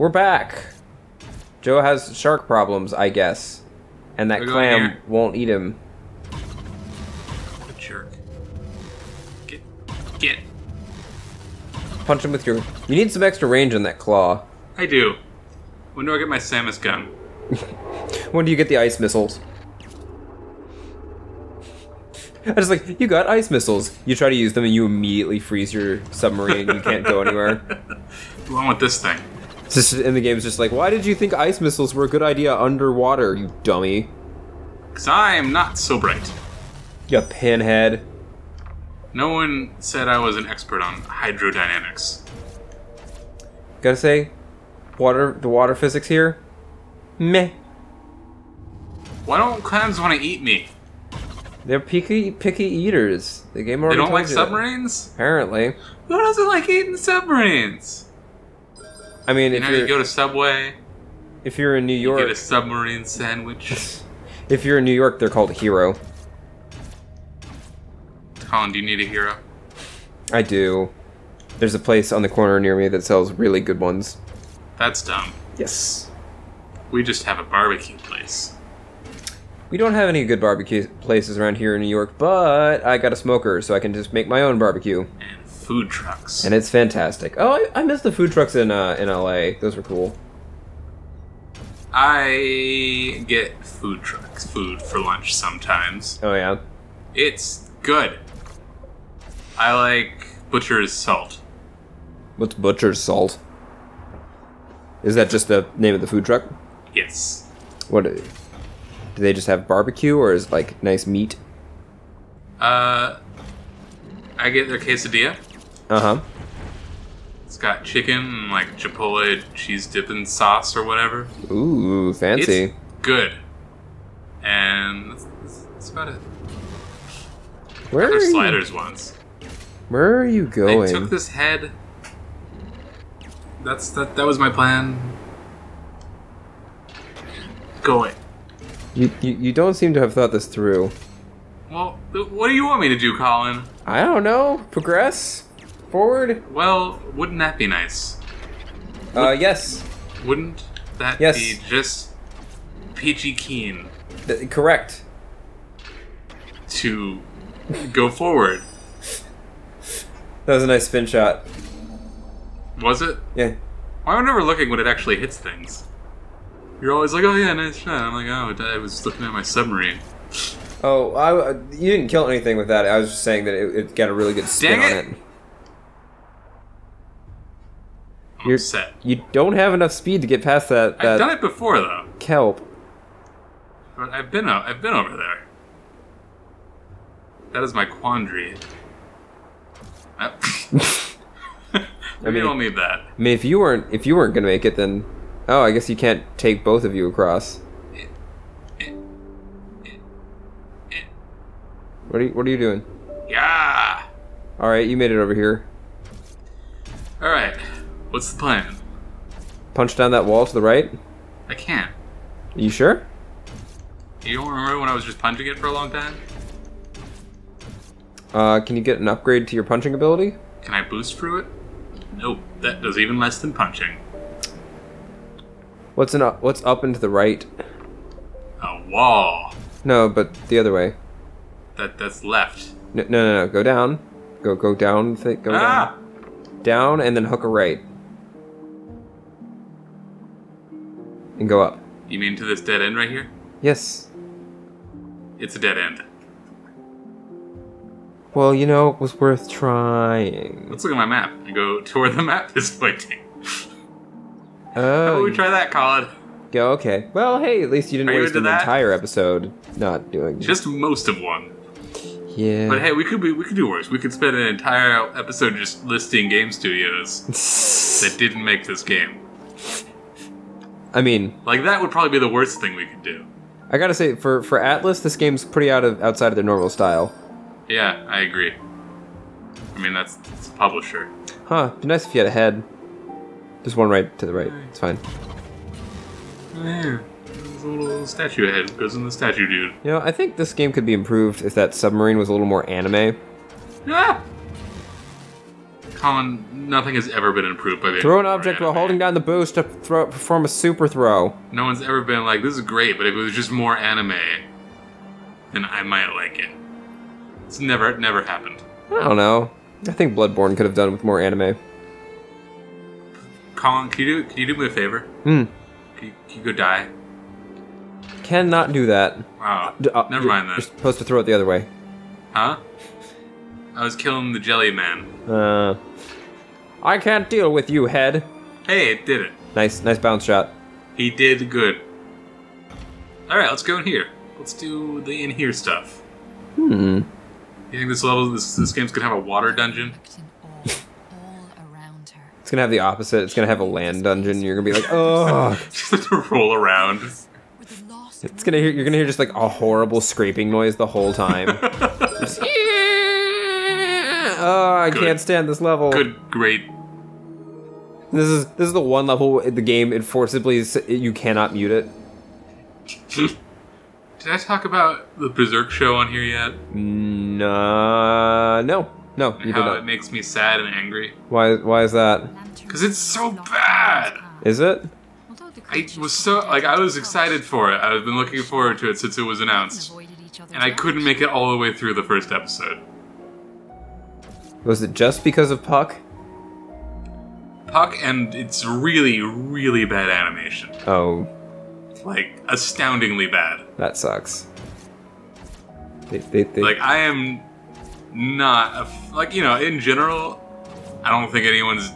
We're back. Joe has shark problems, I guess. And that clam won't eat him. What a jerk. Get. Punch him with your... You need some extra range on that claw. I do. When do I get my Samus gun? When do you get the ice missiles? I was like, you got ice missiles. You try to use them and you immediately freeze your submarine and you can't go anywhere. Along with this thing. It's just, in the game, it's just like, why did you think ice missiles were a good idea underwater, you dummy? Because I am not so bright. You pinhead. No one said I was an expert on hydrodynamics. Gotta say, the water physics here, meh. Why don't clams want to eat me? They're picky eaters. The game already They don't like told you submarines? Apparently. Who doesn't like eating submarines? I mean, You know, you go to Subway, if you're in New York, you get a submarine sandwich. if you're in New York, they're called Hero. Colin, do you need a hero? I do. There's a place on the corner near me that sells really good ones. That's dumb. Yes. We just have a barbecue place. We don't have any good barbecue places around here in New York, but I got a smoker, so I can just make my own barbecue. And food trucks. And it's fantastic. Oh, I miss the food trucks in LA. Those were cool. I get food for lunch sometimes. Oh, yeah? It's good. I like butcher's salt. What's butcher's salt? Is that just the name of the food truck? Yes. What? Do they just have barbecue, or is it like nice meat? I get their quesadilla. Uh-huh. It's got chicken and like chipotle cheese dipping sauce or whatever. Ooh, fancy. It's good. And that's about it. Where are There's you? sliders once. Where are you going? I took this head. That was my plan. Go away. You don't seem to have thought this through. Well, what do you want me to do, Colin? I don't know. Progress? Forward? Well, wouldn't that be nice? Yes. Wouldn't that be just peachy keen Correct. to go forward? That was a nice spin shot. Was it? Yeah. Why am I never looking when it actually hits things? You're always like, oh yeah, nice shot. I'm like, oh, I was looking at my submarine. Oh, you didn't kill anything with that. I was just saying that it got a really good spin on it. I'm upset. You don't have enough speed to get past that. I've done it before though. Kelp. But I've been over there. That is my quandary. Maybe I don't need that. I mean, if you weren't gonna make it, then I guess you can't take both of you across. What are you doing? Yeah. All right, you made it over here. All right. What's the plan? Punch down that wall to the right. I can't. Are you sure? You don't remember when I was just punching it for a long time? Can you get an upgrade to your punching ability? Can I boost through it? Nope. That does even less than punching. What's up and to the right? A wall. No, but the other way. That's left. No. Go down. Go down. Go down. Down and then hook a right. And go up. You mean to this dead end right here? Yes. It's a dead end. Well, you know, it was worth trying. Let's look at my map and go to where the map is pointing. Oh. How about we try that, Colin? Yeah, okay. Well, hey, at least you didn't waste an entire episode not doing. Just most of one. Yeah. But hey, we could do worse. We could spend an entire episode just listing game studios that didn't make this game. I mean, like that would probably be the worst thing we could do. I gotta say, for Atlas, this game's pretty outside of their normal style. Yeah, I agree. I mean, it's a publisher. Huh? It'd be nice if you had a head. Just one right to the right. It's fine. There. There's a little statue head. Goes in the statue dude. You know, I think this game could be improved if that submarine was a little more anime. Ah! Colin, nothing has ever been improved by the Throw an object while holding down the boost to perform a super throw. No one's ever been like, this is great, but if it was just more anime, then I might like it. It's never happened. I don't know. I think Bloodborne could have done with more anime. Colin, can you do me a favor? Hmm. Can you go die? Cannot do that. Wow. Never mind that. You're supposed to throw it the other way. Huh? I was killing the jelly man. I can't deal with you, head. Hey, it did it. Nice bounce shot. He did good. Alright, let's go in here. Let's do the in here stuff. Hmm. You think this game's gonna have a water dungeon? It's gonna have the opposite. It's gonna have a land dungeon. You're gonna be like, oh. Just have to roll around. You're gonna hear just like a horrible scraping noise the whole time. Just, oh, I can't stand this level. Great. This is the one level in the game it forcibly you cannot mute it. Did I talk about the Berserk show on here yet? No, you did not. It makes me sad and angry. Why is that? Because it's so bad. Is it? I was excited for it. I've been looking forward to it since it was announced, and I couldn't make it all the way through the first episode. Was it just because of Puck? Puck, and it's really, really bad animation. Oh. Like, astoundingly bad. That sucks. Like, I am not in general, I don't think anyone's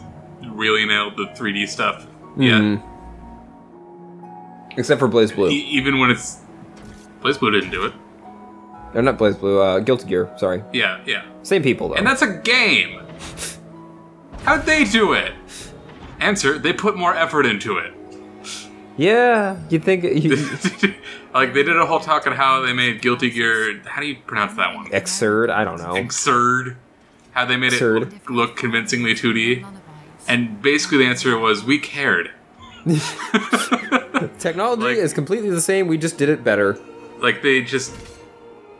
really nailed the 3D stuff yet. Except for Blaze Blue. Even when it's... Blaze Blue didn't do it. Or not Blaze Blue, Guilty Gear, sorry. Yeah. Same people, though. And that's a game! How'd they do it? Answer, they put more effort into it. Yeah, you'd think... Like, they did a whole talk on how they made Guilty Gear... How do you pronounce that one? Exurd? I don't know. Exurd. How they made it look convincingly 2D. And basically the answer was, we cared. Technology is completely the same, we just did it better. Like, they just...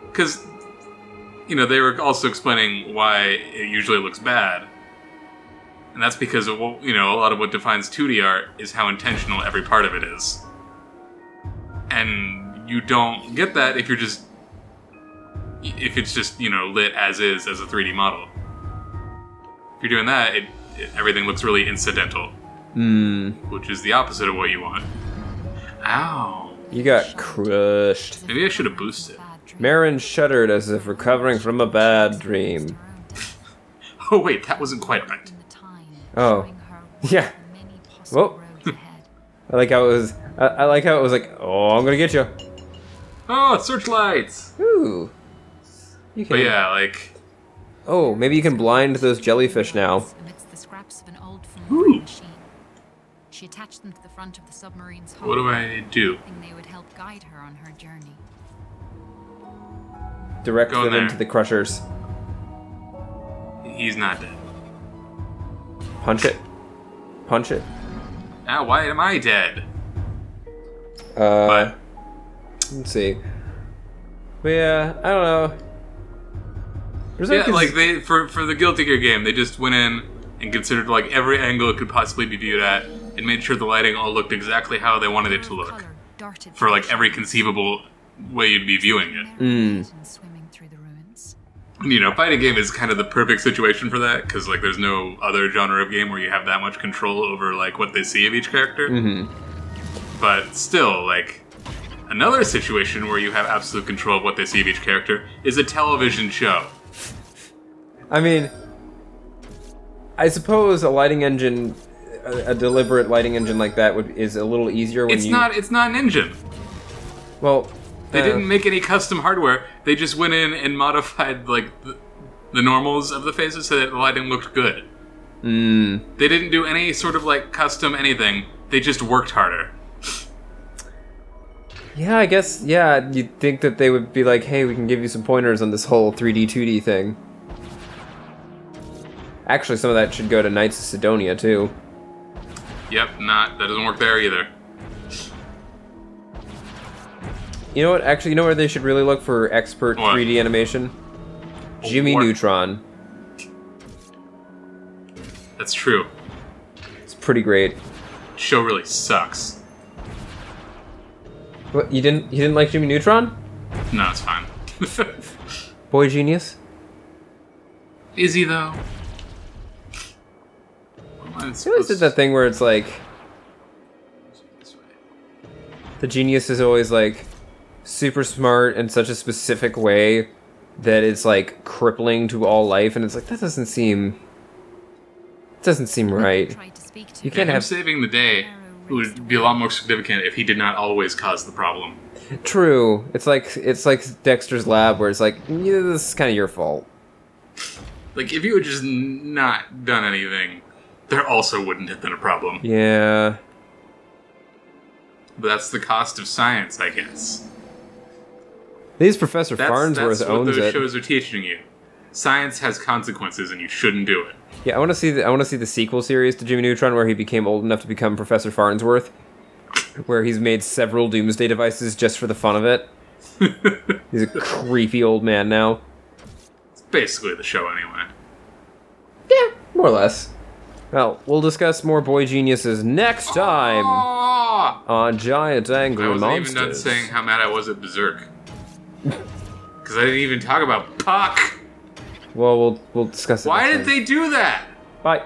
Because, they were also explaining why it usually looks bad. And that's because of, a lot of what defines 2D art is how intentional every part of it is. And you don't get that if it's just, lit as is as a 3D model. If you're doing that, everything looks really incidental. Which is the opposite of what you want. Ow. You got crushed. Maybe I should have boosted. Marin shuddered as if recovering from a bad dream. Oh wait, that wasn't quite right. Oh. Yeah. Whoa. I like how it was... I like how it was like, oh, I'm gonna get you. Oh, searchlights! Ooh. You can... But yeah, like... Oh, maybe you can blind those jellyfish now. Ooh. She attached them to the front of the submarine's hull. What do I do? They would help guide her on her journey. Direct them into the crushers. He's not dead. Punch it. Punch it. Now, why am I dead? Let's see. But yeah, I don't know. Yeah, like for the Guilty Gear game, they just went in and considered like every angle it could possibly be viewed at, and made sure the lighting all looked exactly how they wanted it to look, for like every conceivable way you'd be viewing it. Fighting game is kind of the perfect situation for that, because like there's no other genre of game where you have that much control over like what they see of each character. But still, like, another situation where you have absolute control of what they see of each character is a television show. I mean, I suppose a lighting engine, a deliberate lighting engine like that is a little easier when it's not an engine. Well, they didn't make any custom hardware. They just went in and modified like the normals of the faces so that the lighting looked good. They didn't do any sort of like custom anything. They just worked harder. Yeah, I guess, yeah, you'd think that they would be like, hey, we can give you some pointers on this whole 3D, 2D thing. Actually, some of that should go to Knights of Sidonia, too. Yep, that doesn't work there either. You know what, actually, you know where they should really look for expert 3D animation? Jimmy Neutron. That's true. It's pretty great. Show really sucks. What, you didn't like Jimmy Neutron? No, it's fine. Boy Genius? Is he though? He always did that thing where it's like the genius is always like super smart in such a specific way that it's like crippling to all life, and it's like that doesn't seem right. Tried to speak to You her. can't Him have saving the day would be a lot more significant if he did not always cause the problem. true. It's like Dexter's Lab where it's like yeah, this is kind of your fault. Like, if you had just not done anything, there also wouldn't have been a problem. Yeah. But that's the cost of science, I guess. These Professor Farnsworth that's what owns those it. shows are teaching you. Science has consequences, and you shouldn't do it. Yeah, I want to see the sequel series to Jimmy Neutron where he became old enough to become Professor Farnsworth, where he's made several doomsday devices just for the fun of it. He's a creepy old man now. It's basically the show anyway. Yeah, more or less. Well, we'll discuss more Boy Geniuses next time Oh! on Giant Angry I wasn't Monsters. even done saying how mad I was at Berserk. Because I didn't even talk about Puck! Well, we'll discuss it Why next did time. they do that? Bye.